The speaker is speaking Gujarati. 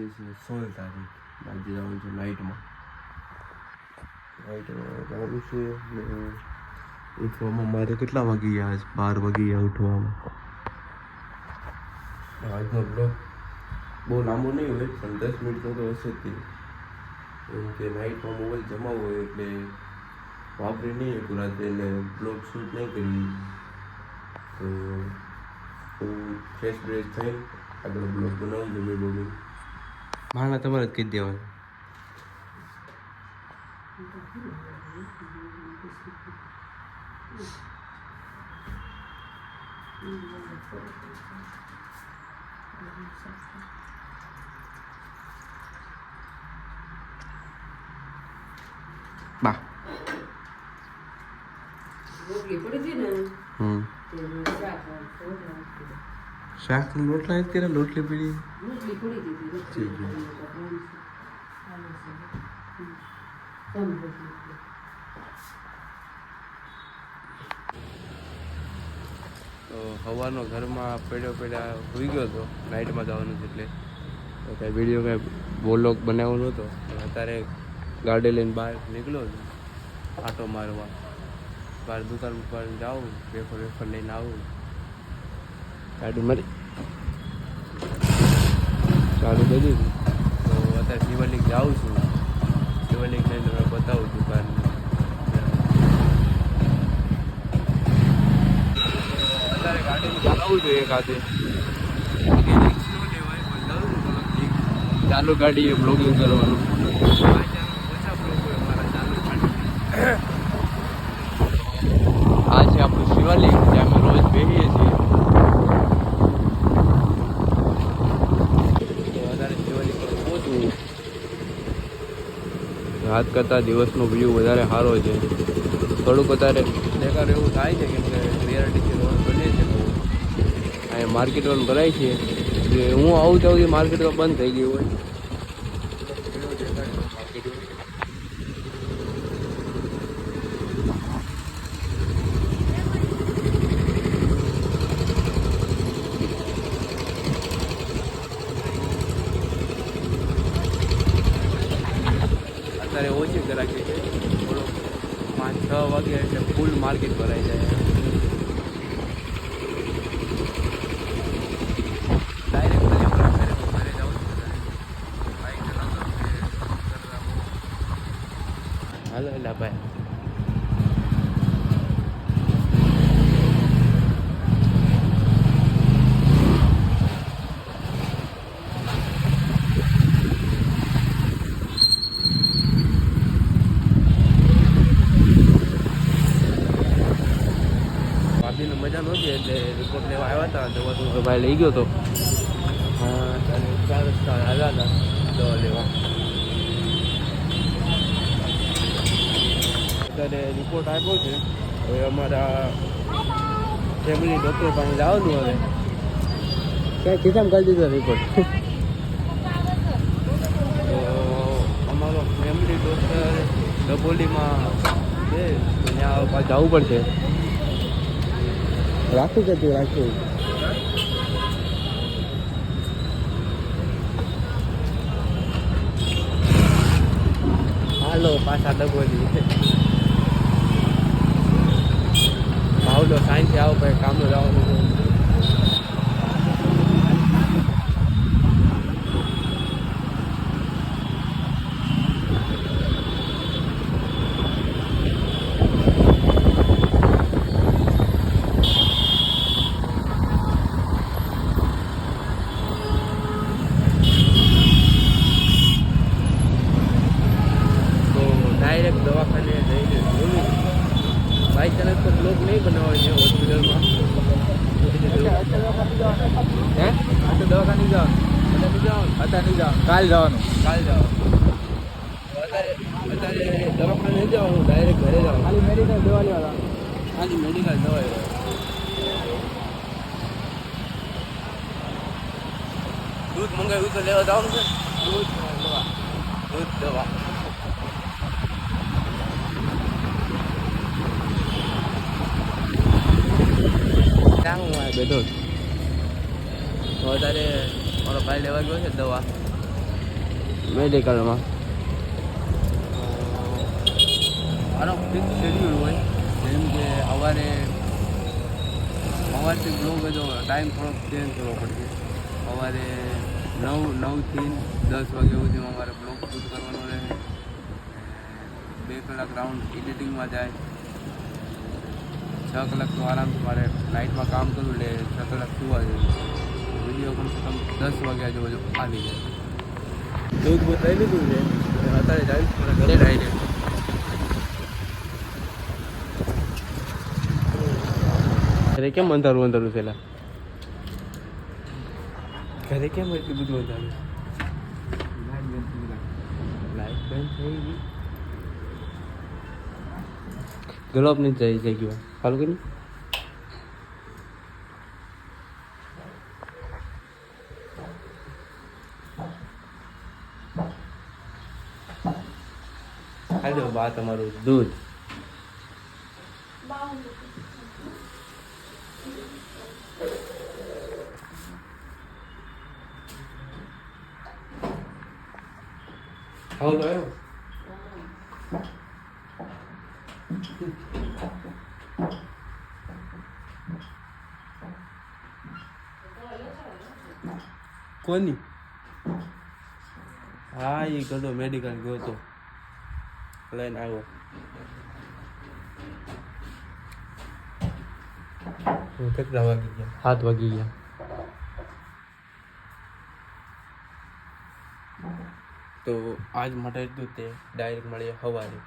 આજે છે 16 તારીખ. આજે જવાનું છે નાઇટમાં જવાનું છે. ઉઠવામાં મારે કેટલા વાગી ગયા? આજ 12 વાગી ગયા ઉઠવામાં. આજનો બ્લોગ બહુ લાંબો નહીં હોય, પણ 10 મિનિટનો તો હશે જ. એમ કે નાઇટમાં મોબાઈલ જમાવો હોય એટલે વાપરી નહીં હતું રાત્રે, એટલે બ્લોગ શૂટ નહીં કરી. તો હું ફ્રેશ બ્રેશ થઈને આગળ બ્લોગ બનાવું જમી બોલું. માણા તમારે જ કહી દેવાનું. બા શાક ને રોટલા જ કર્યા. રોટલી પીડી ઠીક છે. તો સવારનો ઘરમાં પડ્યા હોઈ ગયો હતો. નાઇટમાં જવાનું છે એટલે કાંઈ વિડીયો કાંઈ વ્લોગ બનાવ્યો નહોતો. અત્યારે ગાડી લઈને બહાર નીકળ્યો હતો આટો મારવા. બહાર દુકાન પર જાઉં, વેફર લઈને આવું. ગાડી મારી ચાલુ કરી દીધું. તો અત્યારે શિવલિંગ જાઉં છું. શિવલિંગ લઈને બતાવું દુકાન. અત્યારે ગાડી ચલાવવું જોઈએ એકાદે. ચાલુ ગાડી એ બ્લોગિંગ કરવાનું. આ છે આપણું શિવલિંગ, જ્યાં અમે રોજ બેસીએ છીએ. તો વધારે શિવલિંગ પર પહોંચવું. રાત કરતાં દિવસનો વ્યૂ વધારે સારો છે. થોડુંક વધારે બેકાર એવું થાય છે, કેમ કે ક્લિયરિટી રોડ બને છે. તો અહીંયા માર્કેટ પણ ભરાય છે. હું આવું ત્યાં માર્કેટ તો બંધ થઈ ગયું હોય. અત્યારે ઓછી ગરાકી છે. થોડો 5-6 વાગે એટલે ફૂલ માર્કેટ ભરાઈ જાય. હાલો એલા ભાઈ. ભાભીને મજા નહોતી એટલે રિપોર્ટ લેવા આવ્યા હતા. દવા તો ભાઈ લઈ ગયો હતો. હા, 4 રસ્તા આવ્યા હતા દવા લેવા. અત્યારે રિપોર્ટ આપ્યો છે. હવે અમારા ફેમિલી ડૉક્ટર પાસે જવાનું. હવે ક્યાં ખિસ્સામાં કરી દીધો રિપોર્ટ. તો અમારો ફેમિલી ડૉક્ટર ડબોલીમાં છે, તો ત્યાં પાછું જવું પડશે. રાખું કે તું રાખું? હાલો પાછા ડબોલી. ભાવલો સાંજે આવો ભાઈ, કામ જવાનું છે. ડાયરેક્ટ દવાખાને જઈને જોયું. બાય ચાન્સ તો બ્લોગ નહીં બનાવે છે હોસ્પિટલમાં. હે આ તો દવાખાને જવાનું. અત્યારે નહીં જવાનું. કાલ જવાનું. અત્યારે દવાખાને નહીં જવાનું, ડાયરેક્ટ ઘરે જવાનું. ખાલી મેડિકલ દવા લેવા. ખાલી મેડિકલ દવા લેવા. દૂધ મંગાવ્યું તો લેવા જવાનું છે. દૂધ દવા. ત્યાં હું બેઠો છું. તો અત્યારે મારો ભાઈ લેવા ગયો છે દવા. મેડિકલમાં મારો ફિક્સ શેડ્યુલ હોય, જેમ કે સવારથી બ્લોગ હતો ટાઈમ થોડોક ચેન્જ કરવો પડશે. સવારે 9થી 10 વાગ્યા સુધીમાં અમારે બ્લોગ શૂટ કરવાનો રહે. 2 કલાક રાઉન્ડ એડિટિંગમાં જાય. 6 કલાક તો આરામથી મારે નાઇટમાં કામ કરવું એટલે 6 કલાક સુવા જોઈએ. વિડીયો કમસે કમ 10 વાગ્યા આજુબાજુ આવી જાય. દૂધ લઈ લીધું છે, અત્યારે જાય ઘરે ડાયરેક્ટ. ઘરે કેમ અંધારું છેલા? ઘરે કેમ એટલું બધું અંધારું? લાઈટ બંધ થઈ ગઈ. ગ્લોબ નહીં જઈ ગયો ચાલુ કરી. હાલો બા તમારું દૂધ. હાલો આવ્યો. કોની? હા એ ગયો મેડિકલ ગયો તો લઈને આવ્યો. કેટલા વાગી ગયા? 7 વાગી ગયા. તો આજ માટે એટલું તે ડાયરેક્ટ મળીએ સવારે.